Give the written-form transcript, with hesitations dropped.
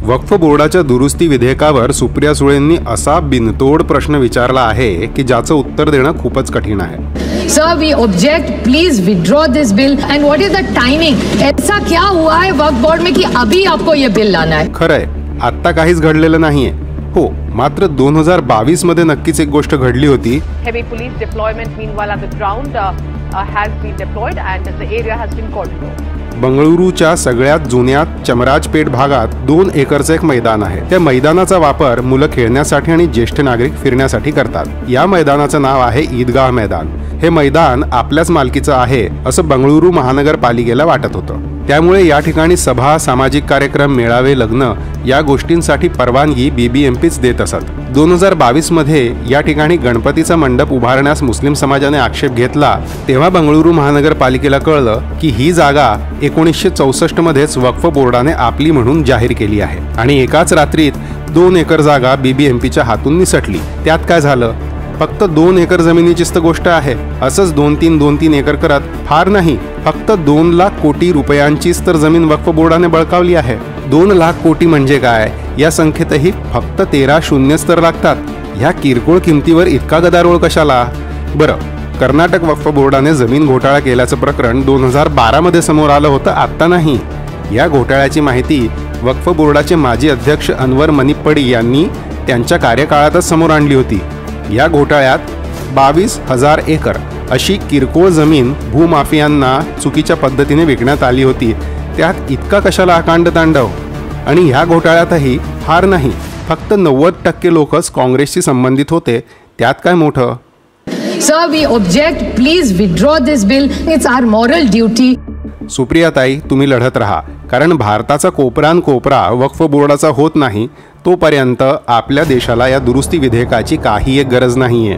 वक्फ बोर्डाच्या दुरुस्ती विधेयकावर सुप्रिया सुळेंनी असा बिनतोड प्रश्न विचारला आहे की ज्याचं उत्तर देणं खूपच कठीण आहे। Sir we object, please withdraw this bill and what is the timing? ऐसा क्या हुआ है वक्फ बोर्ड में कि अभी आपको ये बिल लाना है? खरंय, आता काहीच घडलेलं नाहीये। हो, मात्र 2022 मध्ये नक्कीच एक गोष्ट घडली होती। Heavy police deployment meanwhile at the ground has been deployed and the area has been cordoned. बंगळुरूच्या सगळ्यात जुन्या चमराजपेठ भागात 2 एकरचं एक मैदान आहे। त्या मैदानाचा वापर मुलं खेळण्यासाठी आणि ज्येष्ठ नागरिक फिरण्यासाठी करतात। या मैदानाचं नाव आहे ईदगाह मैदान। हे मैदान आपल्याच मालकीचं आहे असं बंगळुरू महानगरपालिकेला वाटत होतं। त्यामुळे या ठिकाणी सभा, सामाजिक कार्यक्रम, मेळावे, लग्न या गोष्टींसाठी परवानगी बीबीएमपीच देत असत। 2022 मध्ये या ठिकाणी गणपतीचा मंडप उभारण्यास मुस्लिम समाजाने आक्षेप घेतला तेव्हा बंगळुरू महानगरपालिकेला कळलं की ही जागा 1964 मध्येच वक्फ बोर्डाने आपली म्हणून जाहीर केली आहे आणि एकाच रात्रीत 2 एकर जागा बीबीएमपीच्या हातून निसटली। त्यात काय झालं? फक्त 2 एकर जमिनीचीच तर गोष्ट आहे। असंच 2-3 एकर करत फार नाही, फक्त 2 लाख कोटी रुपयांचीच तर जमीन वक्फ बोर्डाने बळकावली आहे। 2 लाख कोटी म्हणजे काय? या संख्येतही फक्त 13 शून्यच तर लागतात। ह्या किरकोळ किमतीवर इतका गदारोळ कशाला? बरं, कर्नाटक वक्फ बोर्डाने जमीन घोटाळा केल्याचं प्रकरण 2012 मध्ये समोर आलं होतं, आत्ता नाही। या घोटाळ्याची माहिती वक्फ बोर्डाचे माजी अध्यक्ष अनवर मनिप्पडी यांनी त्यांच्या कार्यकाळातच समोर आणली होती। या घोटाळ्यात 22,000 एकर अशी किरकोळ जमीन भूमाफियांना चुकीच्या पद्धतीने विकण्यात आली होती। त्यात इतका कशाला अकांड तांडव? आणि ह्या घोटाळ्यातही फार नाही, फक्त 90% लोकच काँग्रेसशी संबंधित होते। त्यात काय मोठं? Sir we object, please withdraw this bill, it's our moral duty. सुप्रियाताई, तुम्ही लढत राहा, कारण भारताचा कोपरान कोपरा वक्फ बोर्डाचा होत नाही तोपर्यंत आपल्या देशाला या दुरुस्ती विधेयकाची काही एक गरज नाहीये।